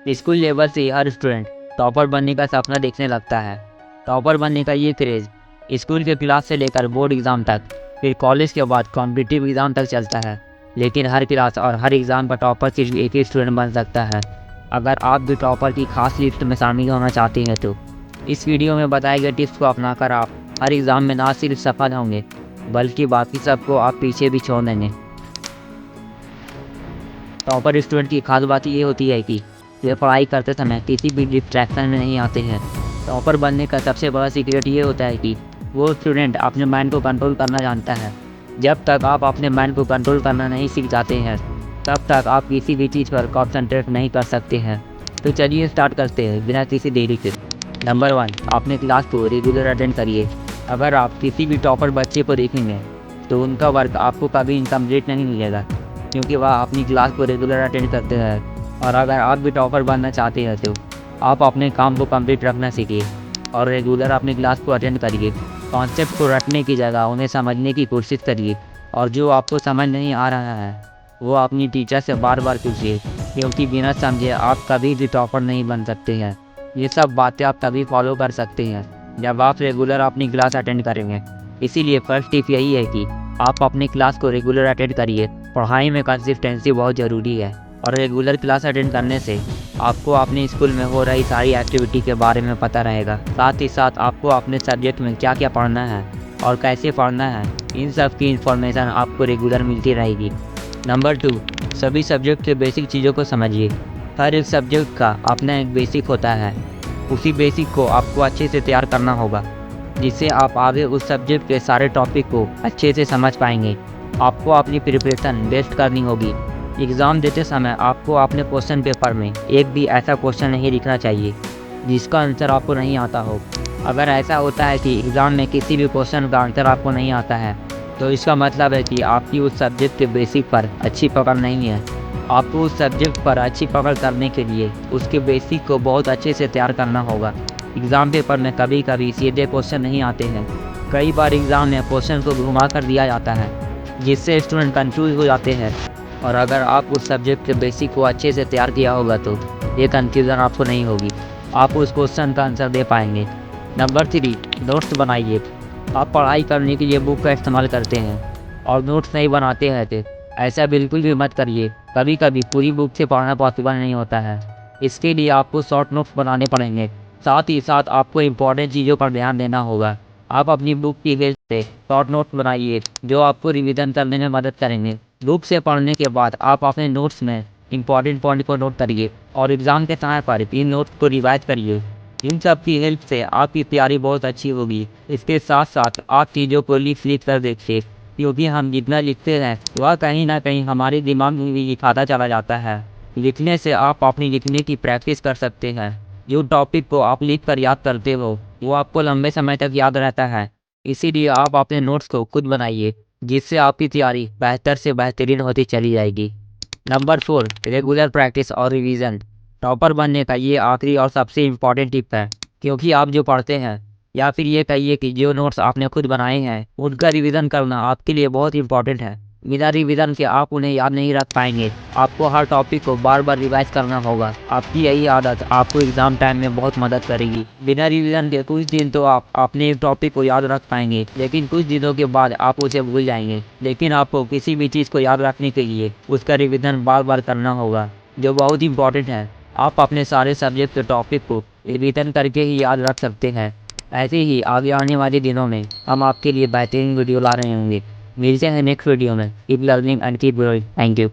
School level से हर student topper बनने का सपना देखने लगता है। टॉपर बनने का ये क्रेज़ स्कूल के क्लास से लेकर बोर्ड एग्ज़ाम तक, फिर कॉलेज के बाद कॉम्पिटिटिव एग्ज़ाम तक चलता है। लेकिन हर क्लास और हर एग्ज़ाम का टॉपर सिर्फ एक ही स्टूडेंट बन सकता है। अगर आप भी टॉपर की खास लिस्ट में शामिल होना चाहते हैं तो इस वीडियो में बताए गए टिप्स को अपनाकर आप हर एग्ज़ाम में ना सिर्फ सफल होंगे बल्कि बाकी सबको आप पीछे भी छोड़ देंगे। टॉपर स्टूडेंट की खास बात ये होती है कि वे पढ़ाई करते समय किसी भी डिस्ट्रैक्शन में नहीं आते हैं। टॉपर बनने का सबसे बड़ा सीक्रेट ये होता है कि वो स्टूडेंट अपने माइंड को कंट्रोल करना जानता है। जब तक आप अपने माइंड को कंट्रोल करना नहीं सीख जाते हैं तब तक आप किसी भी चीज़ पर कॉन्सेंट्रेट नहीं कर सकते हैं। तो चलिए स्टार्ट करते हैं बिना किसी देरी के। नंबर 1, अपने क्लास को रेगुलर अटेंड करिए। अगर आप किसी भी टॉपर बच्चे को देखेंगे तो उनका वर्क आपको कभी इनकम्प्लीट नहीं मिलेगा, क्योंकि वह अपनी क्लास को रेगुलर अटेंड करते हैं। और अगर आप भी टॉपर बनना चाहते हैं तो आप अपने काम को कंप्लीट रखना सीखिए और रेगुलर अपनी क्लास को अटेंड करिए। कॉन्सेप्ट को रटने की जगह उन्हें समझने की कोशिश करिए और जो आपको समझ नहीं आ रहा है वो अपनी टीचर से बार बार पूछिए, क्योंकि बिना समझे आप कभी भी टॉपर नहीं बन सकते हैं। ये सब बातें आप तभी फॉलो कर सकते हैं जब आप रेगुलर अपनी क्लास अटेंड करेंगे। इसीलिए फर्स्ट टिप यही है कि आप अपनी क्लास को रेगुलर अटेंड करिए। पढ़ाई में कंसिस्टेंसी बहुत ज़रूरी है और रेगुलर क्लास अटेंड करने से आपको अपने स्कूल में हो रही सारी एक्टिविटी के बारे में पता रहेगा। साथ ही साथ आपको अपने सब्जेक्ट में क्या क्या पढ़ना है और कैसे पढ़ना है, इन सब की इन्फॉर्मेशन आपको रेगुलर मिलती रहेगी। नंबर 2, सभी सब्जेक्ट के बेसिक चीज़ों को समझिए। हर एक सब्जेक्ट का अपना एक बेसिक होता है। उसी बेसिक को आपको अच्छे से तैयार करना होगा, जिससे आप आगे उस सब्जेक्ट के सारे टॉपिक को अच्छे से समझ पाएंगे। आपको अपनी प्रिपरेशन बेस्ट करनी होगी। एग्ज़ाम देते समय आपको अपने क्वेश्चन पेपर में एक भी ऐसा क्वेश्चन नहीं लिखना चाहिए जिसका आंसर आपको नहीं आता हो। अगर ऐसा होता है कि एग्ज़ाम में किसी भी क्वेश्चन का आंसर आपको नहीं आता है तो इसका मतलब है कि आपकी उस सब्जेक्ट के बेसिक पर अच्छी पकड़ नहीं है। आपको उस सब्जेक्ट पर अच्छी पकड़ करने के लिए उसके बेसिक को बहुत अच्छे से तैयार करना होगा। एग्ज़ाम पेपर में कभी कभी सीधे क्वेश्चन नहीं आते हैं। कई बार एग्ज़ाम में क्वेश्चन को घुमा कर दिया जाता है, जिससे स्टूडेंट कंफ्यूज हो जाते हैं। और अगर आप उस सब्जेक्ट के बेसिक को अच्छे से तैयार किया होगा तो ये कन्फ्यूज़न आपको नहीं होगी, आप उस क्वेश्चन का आंसर दे पाएंगे। नंबर 3, नोट्स बनाइए। आप पढ़ाई करने के लिए बुक का इस्तेमाल करते हैं और नोट्स नहीं बनाते हैं तो ऐसा बिल्कुल भी मत करिए। कभी कभी पूरी बुक से पढ़ना पॉसिबल नहीं होता है, इसके लिए आपको शॉर्ट नोट्स बनाने पड़ेंगे। साथ ही साथ आपको इम्पोर्टेंट चीज़ों पर ध्यान देना होगा। आप अपनी बुक की हेल्प से शॉर्ट नोट्स बनाइए जो आपको रिवीजन करने में मदद करेंगे। बुक से पढ़ने के बाद आप अपने नोट्स में इंपॉर्टेंट पॉइंट को नोट करिए और एग्ज़ाम के समय पर इन नोट्स को रिवाइज करिए। इन सब की हेल्प से आपकी तैयारी बहुत अच्छी होगी। इसके साथ साथ आप चीज़ों को लिख कर देखिए, क्योंकि हम जितना लिखते हैं वह कहीं ना कहीं हमारे दिमाग में भी लिखाता चला जाता है। लिखने से आप अपनी लिखने की प्रैक्टिस कर सकते हैं। जो टॉपिक को आप लिख कर याद करते हो वो आपको लंबे समय तक याद रहता है। इसीलिए आप अपने नोट्स को खुद बनाइए, जिससे आपकी तैयारी बेहतर से बेहतरीन होती चली जाएगी। नंबर 4, रेगुलर प्रैक्टिस और रिवीजन। टॉपर बनने का ये आखिरी और सबसे इम्पॉर्टेंट टिप है, क्योंकि आप जो पढ़ते हैं या फिर ये कहिए कि जो नोट्स आपने खुद बनाए हैं उनका रिवीजन करना आपके लिए बहुत इंपॉर्टेंट है। बिना रिवीजन के आप उन्हें याद नहीं रख पाएंगे। आपको हर टॉपिक को बार बार रिवाइज करना होगा। आपकी यही आदत आपको एग्ज़ाम टाइम में बहुत मदद करेगी। बिना रिवीजन के कुछ दिन तो आप अपने टॉपिक को याद रख पाएंगे, लेकिन कुछ दिनों के बाद आप उसे भूल जाएंगे। लेकिन आपको किसी भी चीज़ को याद रखने के लिए उसका रिवीजन बार बार करना होगा, जो बहुत इंपॉर्टेंट है। आप अपने सारे सब्जेक्ट के टॉपिक को रिवीजन करके ही याद रख सकते हैं। ऐसे ही आगे आने वाले दिनों में हम आपके लिए बेहतरीन वीडियो ला रहे होंगे। मिलते हैं नेक्स्ट वीडियो में। Keep learning and keep growing. Thank you.